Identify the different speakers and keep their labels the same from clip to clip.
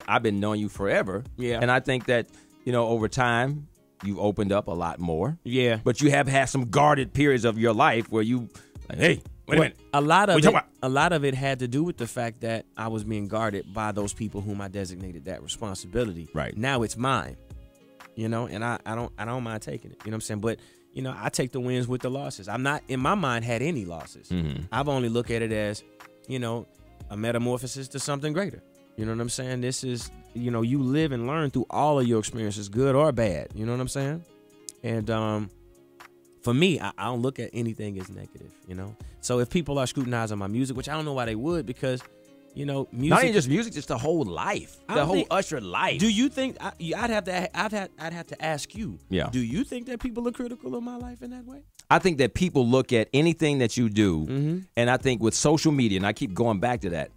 Speaker 1: I've been knowing you forever.
Speaker 2: Yeah.
Speaker 1: And I think that, over time, you've opened up a lot more.
Speaker 2: Yeah.
Speaker 1: But you have had some guarded periods of your life where you, like, hey, wait a minute.
Speaker 2: A lot of it had to do with the fact that I was being guarded by those people whom I designated that responsibility.
Speaker 1: Right.
Speaker 2: Now it's mine. And I don't mind taking it. You know what I'm saying? But I take the wins with the losses. I'm not, in my mind, had any losses.
Speaker 1: Mm-hmm.
Speaker 2: I've only looked at it as, a metamorphosis to something greater. You know what I'm saying? This is, you live and learn through all of your experiences, good or bad. You know what I'm saying? And for me, I don't look at anything as negative, So if people are scrutinizing my music, which I don't know why they would, because, music.
Speaker 1: Not even just music, just the whole life. The whole Usher life.
Speaker 2: Do you think, I'd have to ask you,
Speaker 1: yeah.
Speaker 2: Do you think that people are critical of my life in that way?
Speaker 1: I think that people look at anything that you do,
Speaker 2: Mm-hmm.
Speaker 1: and I think with social media, and I keep going back to that,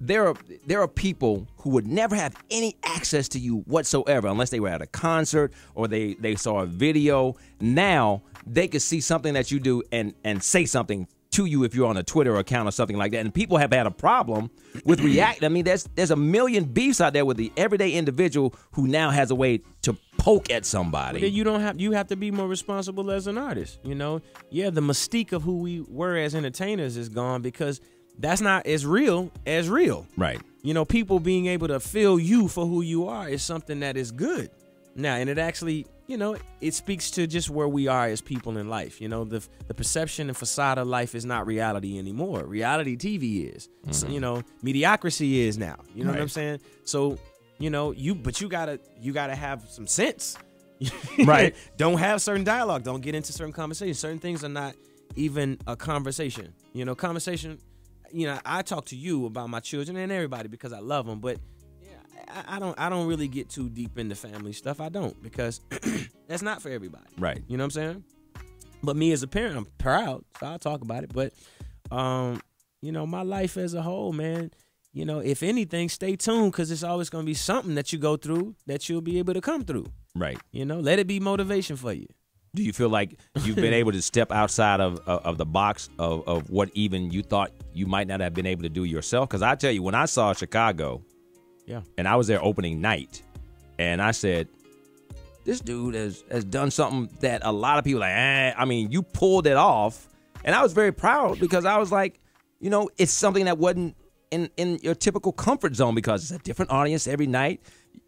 Speaker 1: there are people who would never have any access to you whatsoever unless they were at a concert or they saw a video. Now they could see something that you do and say something to you if you're on a Twitter account or something like that. And people have had a problem with react. I mean, there's a million beefs out there with the everyday individual who now has a way to poke at somebody.
Speaker 2: You have to be more responsible as an artist. Yeah, the mystique of who we were as entertainers is gone because that's not as real as real.
Speaker 1: Right.
Speaker 2: People being able to feel you for who you are is something that is good. Now, and it actually, it speaks to just where we are as people in life. The perception and facade of life is not reality anymore. Reality TV is.
Speaker 1: Mm-hmm.
Speaker 2: So, mediocrity is now. You know
Speaker 1: right.
Speaker 2: what I'm saying? So, but you gotta have some sense.
Speaker 1: Right.
Speaker 2: Don't have certain dialogue. Don't get into certain conversations. Certain things are not even a conversation. Conversation. I talk to you about my children and everybody because I love them, but I don't really get too deep into family stuff. I don't, because that's not for everybody.
Speaker 1: Right.
Speaker 2: You know what I'm saying? But me as a parent, I'm proud, so I'll talk about it. But my life as a whole, man, if anything, stay tuned, because it's always going to be something that you go through that you'll be able to come through.
Speaker 1: Right.
Speaker 2: Let it be motivation for you.
Speaker 1: Do you feel like you've been able to step outside of the box of what even you thought you might not have been able to do yourself? Because I tell you, when I saw Chicago,
Speaker 2: yeah,
Speaker 1: and I was there opening night, and I said, this dude has done something that a lot of people are like, I mean, you pulled it off. And I was very proud because I was like, it's something that wasn't in your typical comfort zone because it's a different audience every night.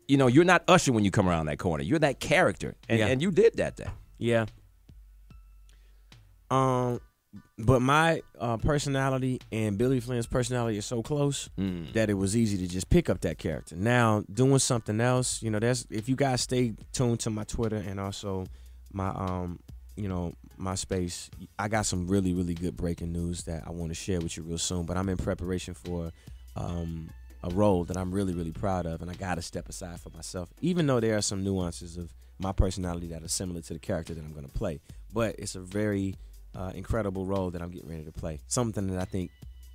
Speaker 1: You're not Usher when you come around that corner. You're that character. And you did that thing.
Speaker 2: Yeah. But my personality and Billy Flynn's personality are so close that it was easy to just pick up that character. Now, doing something else, if you guys stay tuned to my Twitter and also my my space, I got some really, really good breaking news that I want to share with you real soon. But I'm in preparation for a role that I'm really, really proud of, and I got to step aside for myself, even though there are some nuances of my personality that are similar to the character that I'm going to play. But it's a very incredible role that I'm getting ready to play. Something that I think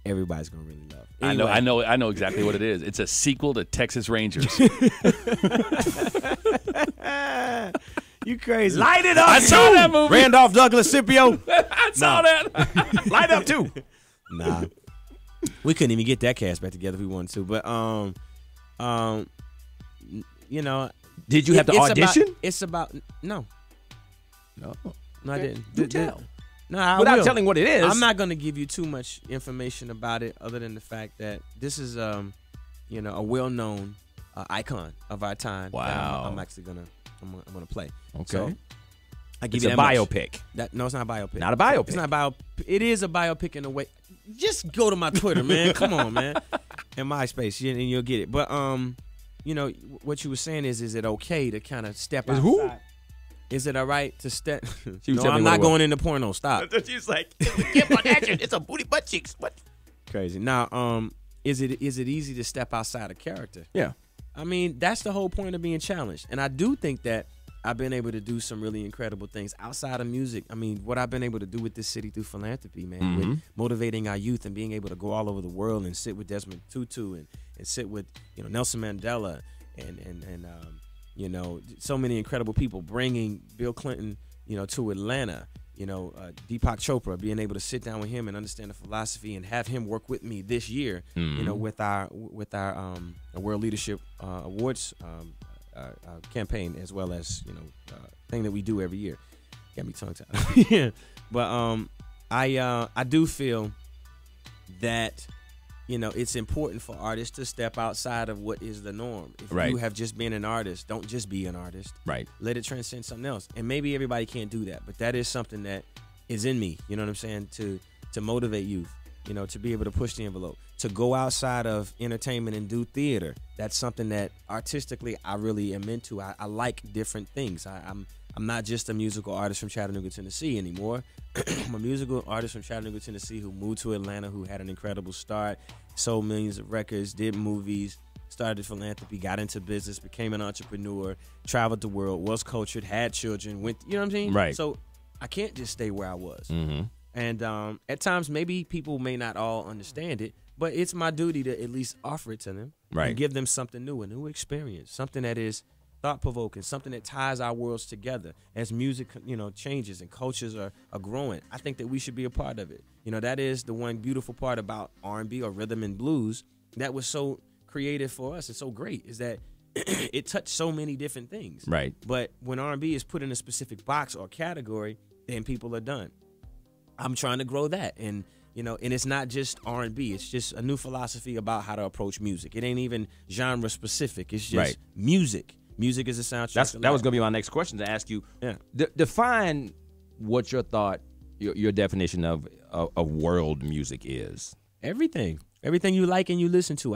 Speaker 2: everybody's going to really love. Anyway.
Speaker 3: I know exactly what it is. It's a sequel to Texas Rangers.
Speaker 2: You crazy.
Speaker 1: Light it up,
Speaker 3: I saw that movie.
Speaker 2: Randolph Douglas Scipio.
Speaker 3: I saw that.
Speaker 1: Light up, too.
Speaker 2: Nah. We couldn't even get that cast back together if we wanted to. But,
Speaker 1: Did you have to audition?
Speaker 2: No, I didn't.
Speaker 1: Do tell.
Speaker 2: No, I
Speaker 1: Without
Speaker 2: will.
Speaker 1: telling what it is.
Speaker 2: I'm not going to give you too much information about it other than the fact that this is, a well-known icon of our time.
Speaker 1: Wow.
Speaker 2: I'm actually going to play.
Speaker 1: Okay.
Speaker 2: So, I give
Speaker 1: It's
Speaker 2: you
Speaker 1: a
Speaker 2: that much.
Speaker 1: biopic.
Speaker 2: No, it's not a biopic.
Speaker 1: Not a biopic.
Speaker 2: It's not a biopic. It is a biopic in a way. Just go to my Twitter, man. Come on, man. And MySpace, and you'll get it. But what you were saying is it okay to kind of step outside?
Speaker 1: Who?
Speaker 2: Is it all right to step?
Speaker 1: She was
Speaker 2: No,
Speaker 1: telling
Speaker 2: I'm
Speaker 1: me
Speaker 2: not
Speaker 1: what it
Speaker 2: going into porno. Stop.
Speaker 1: She's like, get on action. It's a booty butt cheeks. What?
Speaker 2: Crazy. Now, is it easy to step outside of character?
Speaker 1: Yeah.
Speaker 2: I mean, that's the whole point of being challenged. And I do think that I've been able to do some really incredible things outside of music. I mean, what I've been able to do with this city through philanthropy, man, with motivating our youth and being able to go all over the world and sit with Desmond Tutu and sit with, Nelson Mandela and so many incredible people, bringing Bill Clinton, to Atlanta, Deepak Chopra, being able to sit down with him and understand the philosophy and have him work with me this year, with our World Leadership Awards campaign, as well as thing that we do every year. Got me tongue tied. Yeah, but I do feel that it's important for artists to step outside of what is the norm. If you have just been an artist, don't just be an artist.
Speaker 1: Right.
Speaker 2: Let it transcend something else. And maybe everybody can't do that, but that is something that is in me. You know what I'm saying? To motivate youth. To be able to push the envelope, to go outside of entertainment and do theater. That's something that artistically I really am into. I like different things. I'm not just a musical artist from Chattanooga, Tennessee anymore. I'm a musical artist from Chattanooga, Tennessee who moved to Atlanta, who had an incredible start, sold millions of records, did movies, started philanthropy, got into business, became an entrepreneur, traveled the world, was cultured, had children, went, you know what I'm saying?
Speaker 1: Right.
Speaker 2: So I can't just stay where I was.
Speaker 1: Mm-hmm.
Speaker 2: And at times, maybe people may not all understand it, but it's my duty to at least offer it to them and give them something new, a new experience, something that is thought-provoking, something that ties our worlds together. As music, changes and cultures are growing, I think that we should be a part of it. That is the one beautiful part about R&B or rhythm and blues that was so creative for us and so great, is that it touched so many different things.
Speaker 1: Right.
Speaker 2: But when R&B is put in a specific box or category, then people are done. I'm trying to grow that, and and it's not just R&B. It's just a new philosophy about how to approach music. It ain't even genre specific. It's just music. Music is a soundtrack.
Speaker 1: That was going to be my next question to ask you. Yeah. Define what your thought, your definition of world music is.
Speaker 2: Everything you like and you listen to.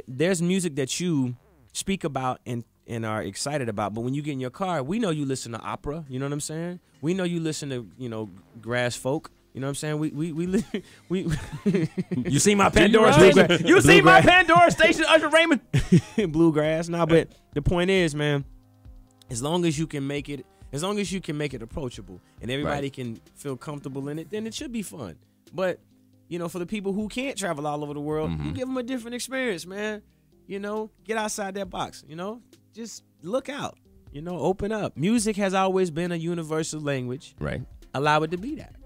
Speaker 2: There's music that you speak about and are excited about, but when you get in your car, we know you listen to opera. You know what I'm saying? We know you listen to grass folk. You know what I'm saying? We
Speaker 1: You see my Pandora station? You see my Pandora station, Usher Raymond?
Speaker 2: Bluegrass. Nah, but the point is, man, as long as you can make it approachable and everybody can feel comfortable in it, then it should be fun. But for the people who can't travel all over the world, you give them a different experience, man. Get outside that box. Just look out. Open up. Music has always been a universal language.
Speaker 1: Right.
Speaker 2: Allow it to be that.